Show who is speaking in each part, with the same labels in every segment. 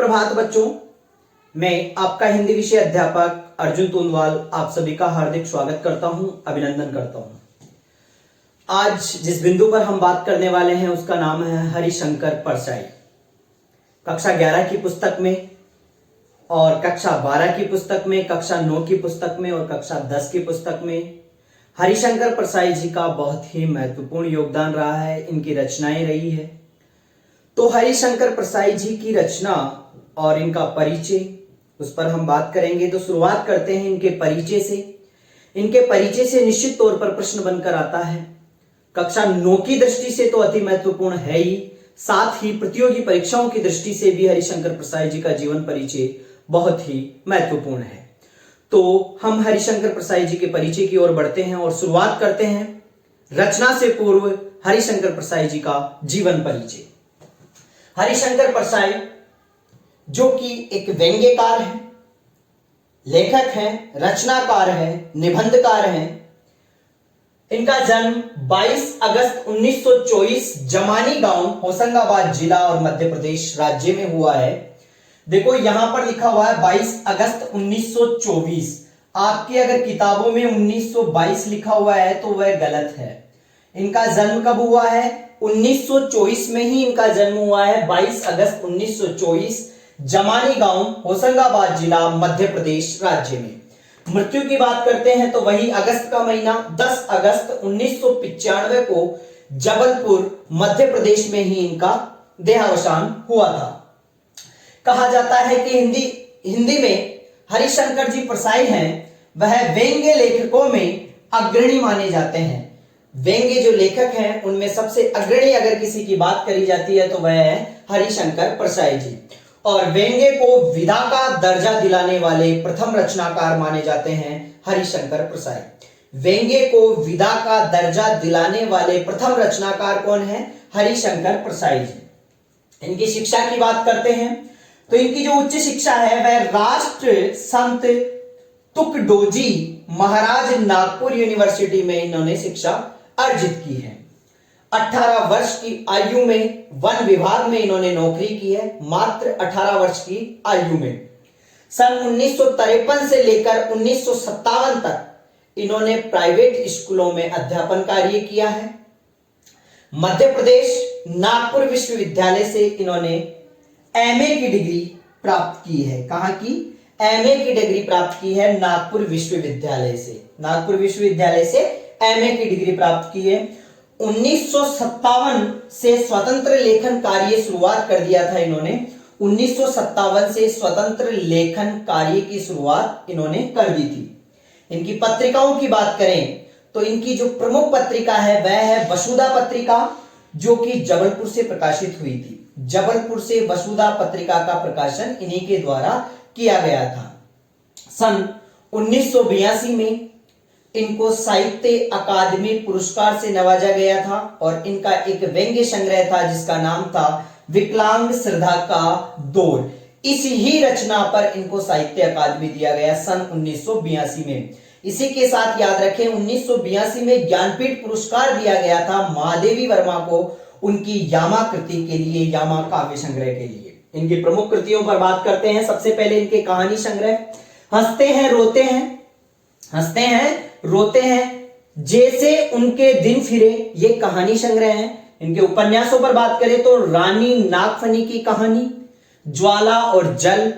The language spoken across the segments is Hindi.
Speaker 1: सुप्रभात बच्चों, मैं आपका हिंदी विषय अध्यापक अर्जुन तोनवाल आप सभी का हार्दिक स्वागत करता हूं, अभिनंदन करता हूं। आज जिस बिंदु पर हम बात करने वाले हैं उसका नाम है हरिशंकर परसाई। कक्षा 11 की पुस्तक में और कक्षा 12 की पुस्तक में, कक्षा 9 की पुस्तक में और कक्षा 10 की पुस्तक में हरिशंकर परसाई जी का बहुत ही महत्वपूर्ण योगदान रहा है, इनकी रचनाएं रही है। तो हरिशंकर परसाई जी की रचना और इनका परिचय, उस पर हम बात करेंगे। तो शुरुआत करते हैं इनके परिचय से। इनके परिचय से निश्चित तौर पर प्रश्न बनकर आता है। कक्षा 9 की दृष्टि से तो अति महत्वपूर्ण है ही, साथ ही प्रतियोगी परीक्षाओं की दृष्टि से भी हरिशंकर परसाई जी का जीवन परिचय बहुत ही महत्वपूर्ण है। तो हम हरिशंकर परसाई जी के परिचय की ओर बढ़ते हैं और शुरुआत करते हैं रचना से पूर्व हरिशंकर परसाई जी का जीवन परिचय। हरिशंकर परसाई जो कि एक व्यंग्यकार है, लेखक हैं, रचनाकार हैं, निबंधकार हैं। इनका जन्म 22 अगस्त 1924 जमानी गांव, होशंगाबाद जिला और मध्य प्रदेश राज्य में हुआ है। देखो यहां पर लिखा हुआ है 22 अगस्त 1924। आपकी अगर किताबों में 1922 लिखा हुआ है तो वह गलत है। इनका जन्म कब हुआ है? 1924 में ही इनका जन्म हुआ है। 22 अगस्त 1924 जमानी गांव, होशंगाबाद जिला, मध्य प्रदेश राज्य में। मृत्यु की बात करते हैं तो वही अगस्त का महीना 10 अगस्त 1995 को जबलपुर, मध्य प्रदेश में ही इनका देहावसान हुआ था। कहा जाता है कि हिंदी में हरिशंकर जी परसाई हैं, वह व्यंग्य लेखकों में अग्रणी माने जाते हैं। व्यंग्य जो लेखक हैं उनमें सबसे अग्रणी अगर किसी की बात करी जाती है तो वह है हरिशंकर परसाई जी। और व्यंग्य को विधा का दर्जा दिलाने वाले प्रथम रचनाकार माने जाते हैं हरिशंकर परसाई। व्यंग्य को विधा का दर्जा दिलाने वाले प्रथम रचनाकार कौन है? हरिशंकर परसाई जी। इनकी शिक्षा की बात करते हैं तो इनकी जो उच्च शिक्षा है वह राष्ट्र संत तुकडोजी महाराज नागपुर यूनिवर्सिटी में इन्होंने शिक्षा अर्जित की है। 18 वर्ष की आयु में वन विभाग में इन्होंने नौकरी की है, मात्र 18 वर्ष की आयु में। सन 1953 से लेकर 1957 तक इन्होंने प्राइवेट स्कूलों में अध्यापन कार्य किया है। मध्य प्रदेश नागपुर विश्वविद्यालय से इन्होंने एमए की डिग्री प्राप्त की है। कहां की? एमए की डिग्री प्राप्त की है नागपुर विश्वविद्यालय से। नागपुर विश्वविद्यालय से एमए की डिग्री प्राप्त की है। 1957 से स्वतंत्र लेखन कार्य शुरुआत कर दिया था इन्होंने। 1957 से स्वतंत्र लेखन कार्य की शुरुआत इन्होंने कर दी थी। इनकी पत्रिकाओं की बात करें तो इनकी जो प्रमुख पत्रिका है वह है वसुधा पत्रिका, जो कि जबलपुर से प्रकाशित हुई थी। जबलपुर से वसुधा पत्रिका का प्रकाशन इन्हीं के द्वारा किया गया था। सन 1982 में इनको साहित्य अकादमी पुरस्कार से नवाजा गया था और इनका एक व्यंग्य संग्रह था जिसका नाम था विकलांग श्रद्धा का दौर। इस ही रचना पर इनको साहित्य अकादमी दिया गया सन 1982 में। इसी के साथ याद रखें 1982 में ज्ञानपीठ पुरस्कार दिया गया था महादेवी वर्मा को उनकी यामा कृति के लिए, यामा काव्य संग्रह के लिए। इनकी प्रमुख कृतियों पर बात करते हैं। सबसे पहले इनके कहानी संग्रह हंसते हैं रोते हैं, हंसते हैं रोते हैं, जैसे उनके दिन फिरे, ये कहानी संग्रह है। इनके उपन्यासों पर बात करें तो रानी नागफनी की कहानी, ज्वाला और जल,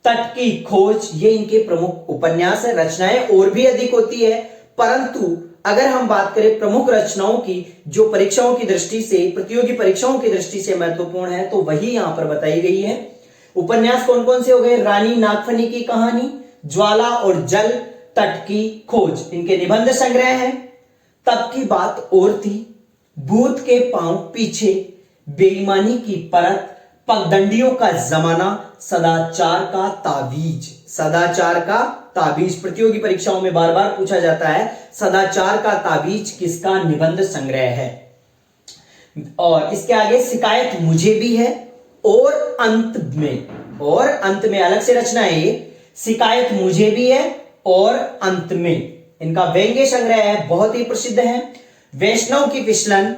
Speaker 1: तट की खोज, ये इनके प्रमुख उपन्यास है। रचनाएं और भी अधिक होती है, परंतु अगर हम बात करें प्रमुख रचनाओं की जो परीक्षाओं की दृष्टि से, प्रतियोगी परीक्षाओं की दृष्टि से महत्वपूर्ण है, तो वही यहां पर बताई गई है। उपन्यास कौन कौन से हो गए? रानी नागफनी की कहानी, ज्वाला और जल, तट की खोज। इनके निबंध संग्रह है तब की बात और थी, भूत के पांव पीछे, बेईमानी की परत, पगडंडियों का जमाना, सदाचार का ताबीज। सदाचार का ताबीज प्रतियोगी परीक्षाओं में बार बार पूछा जाता है। सदाचार का ताबीज किसका निबंध संग्रह है? और इसके आगे शिकायत मुझे भी है और अंत में अलग से रचना है ये, शिकायत मुझे भी है और अंत में। इनका व्यंग्य संग्रह है, बहुत ही प्रसिद्ध है। वैष्णव की फिसलन,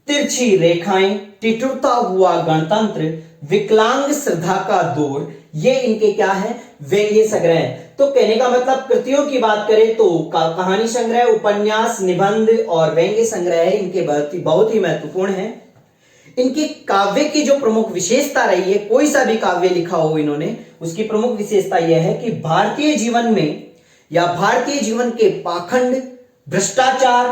Speaker 1: तिरछी रेखाएं, टिटुरता हुआ गणतंत्र, विकलांग श्रद्धा का दौर, ये इनके क्या है, व्यंग्य संग्रह। तो कहने का मतलब कृतियों की बात करें तो कहानी संग्रह, उपन्यास, निबंध और व्यंग्य संग्रह इनके बहुत ही महत्वपूर्ण है। इनके काव्य की जो प्रमुख विशेषता रही है, कोई सा भी काव्य लिखा हो इन्होंने, उसकी प्रमुख विशेषता यह है कि भारतीय जीवन में या भारतीय जीवन के पाखंड, भ्रष्टाचार,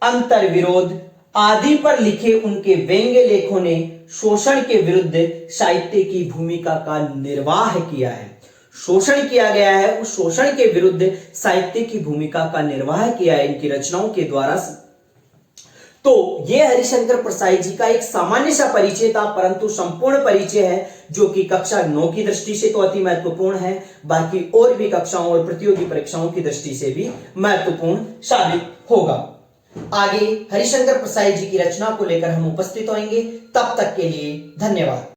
Speaker 1: अंतर विरोध आदि पर लिखे उनके व्यंग्य लेखों ने शोषण के विरुद्ध साहित्य की भूमिका का निर्वाह किया है। शोषण किया गया है, उस शोषण के विरुद्ध साहित्य की भूमिका का निर्वाह किया है इनकी रचनाओं के द्वारा। तो यह हरिशंकर प्रसाई जी का एक सामान्य सा परिचय था, परंतु संपूर्ण परिचय है जो कि कक्षा 9 की दृष्टि से तो अति महत्वपूर्ण है, बाकी और भी कक्षाओं और प्रतियोगी परीक्षाओं की दृष्टि से भी महत्वपूर्ण साबित होगा। आगे हरिशंकर प्रसाई जी की रचना को लेकर हम उपस्थित होंगे। तब तक के लिए धन्यवाद।